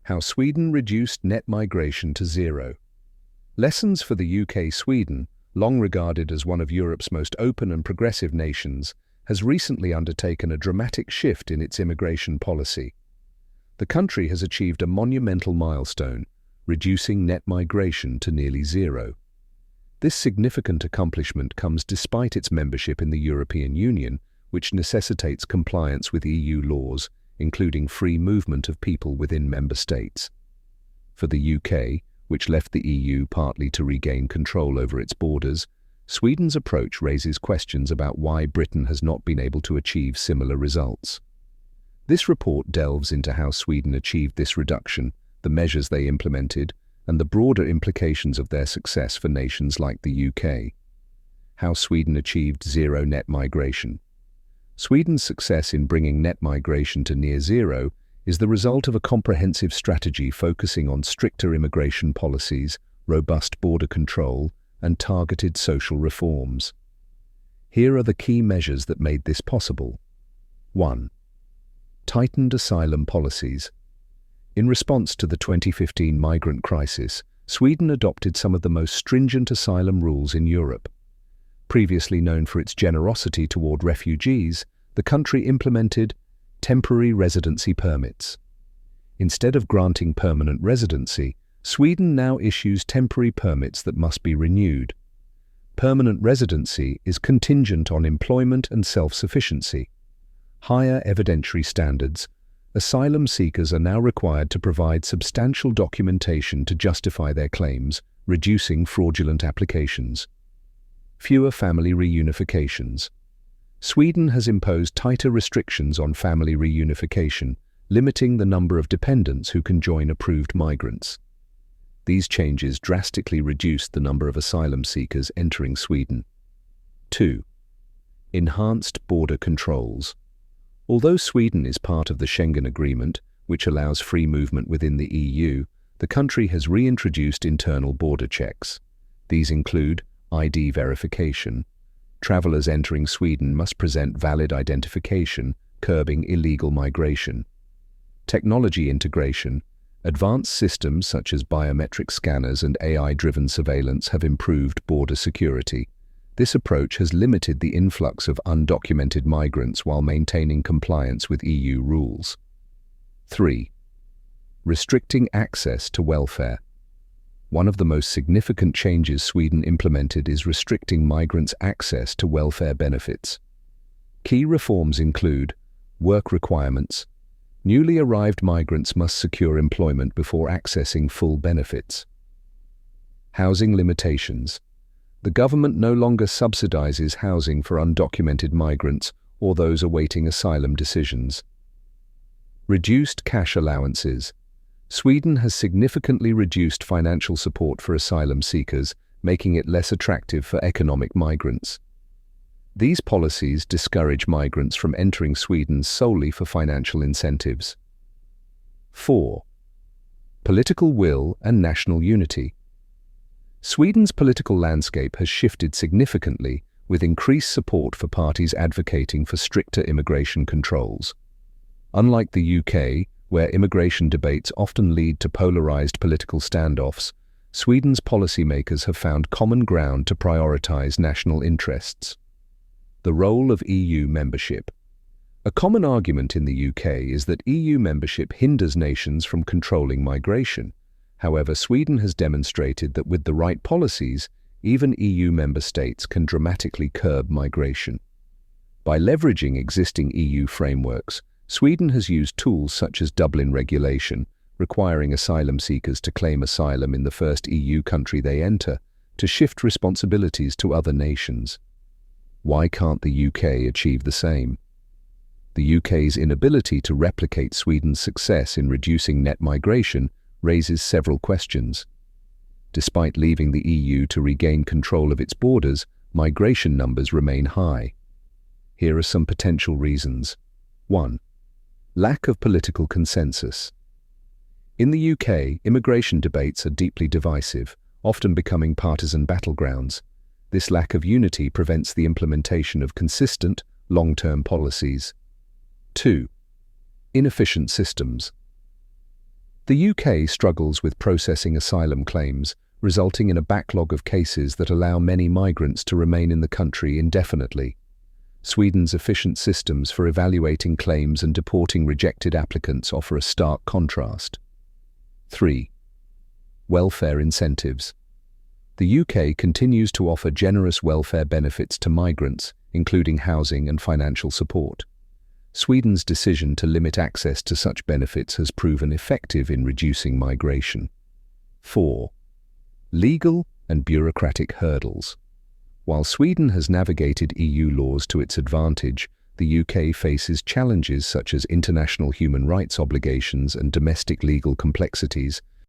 How Sweden reduced net migration to zero. Lessons for the UK. Sweden, long regarded as one of Europe's most open and progressive nations, has recently undertaken a dramatic shift in its immigration policy. The country has achieved a monumental milestone, reducing net migration to nearly zero. This significant accomplishment comes despite its membership in the European Union, which necessitates compliance with EU laws, including free movement of people within member states. For the UK, which left the EU partly to regain control over its borders, Sweden's approach raises questions about why Britain has not been able to achieve similar results. This report delves into how Sweden achieved this reduction, the measures they implemented, and the broader implications of their success for nations like the UK. How Sweden achieved zero net migration. Sweden's success in bringing net migration to near zero is the result of a comprehensive strategy focusing on stricter immigration policies, robust border control, and targeted social reforms. Here are the key measures that made this possible. 1. Tightened asylum policies. In response to the 2015 migrant crisis, Sweden adopted some of the most stringent asylum rules in Europe. Previously known for its generosity toward refugees, the country implemented temporary residency permits. Instead of granting permanent residency, Sweden now issues temporary permits that must be renewed. Permanent residency is contingent on employment and self-sufficiency. Higher evidentiary standards. Asylum seekers are now required to provide substantial documentation to justify their claims, reducing fraudulent applications. Fewer family reunifications. Sweden has imposed tighter restrictions on family reunification, limiting the number of dependents who can join approved migrants. These changes drastically reduced the number of asylum seekers entering Sweden. 2. Enhanced border controls. Although Sweden is part of the Schengen Agreement, which allows free movement within the EU, the country has reintroduced internal border checks. These include ID verification. Travelers entering Sweden must present valid identification, curbing illegal migration. Technology integration. Advanced systems such as biometric scanners and AI-driven surveillance have improved border security. This approach has limited the influx of undocumented migrants while maintaining compliance with EU rules. 3. Restricting access to welfare. One of the most significant changes Sweden implemented is restricting migrants' access to welfare benefits. Key reforms include work requirements. Newly arrived migrants must secure employment before accessing full benefits. Housing limitations. The government no longer subsidizes housing for undocumented migrants or those awaiting asylum decisions. Reduced cash allowances. Sweden has significantly reduced financial support for asylum seekers, making it less attractive for economic migrants. These policies discourage migrants from entering Sweden solely for financial incentives. 4. Political will and national unity. Sweden's political landscape has shifted significantly, with increased support for parties advocating for stricter immigration controls. Unlike the UK, where immigration debates often lead to polarized political standoffs, Sweden's policymakers have found common ground to prioritize national interests. The role of EU membership. A common argument in the UK is that EU membership hinders nations from controlling migration. However, Sweden has demonstrated that with the right policies, even EU member states can dramatically curb migration. By leveraging existing EU frameworks, Sweden has used tools such as Dublin regulation, requiring asylum seekers to claim asylum in the first EU country they enter, to shift responsibilities to other nations. Why can't the UK achieve the same? The UK's inability to replicate Sweden's success in reducing net migration raises several questions. Despite leaving the EU to regain control of its borders, migration numbers remain high. Here are some potential reasons. 1. Lack of political consensus. In the UK, immigration debates are deeply divisive, often becoming partisan battlegrounds. This lack of unity prevents the implementation of consistent, long-term policies. 2. Inefficient systems. The UK struggles with processing asylum claims, resulting in a backlog of cases that allow many migrants to remain in the country indefinitely. Sweden's efficient systems for evaluating claims and deporting rejected applicants offer a stark contrast. 3. Welfare incentives. The UK continues to offer generous welfare benefits to migrants, including housing and financial support. Sweden's decision to limit access to such benefits has proven effective in reducing migration. 4. Legal and bureaucratic hurdles. While Sweden has navigated EU laws to its advantage, the UK faces challenges such as international human rights obligations and domestic legal complexities,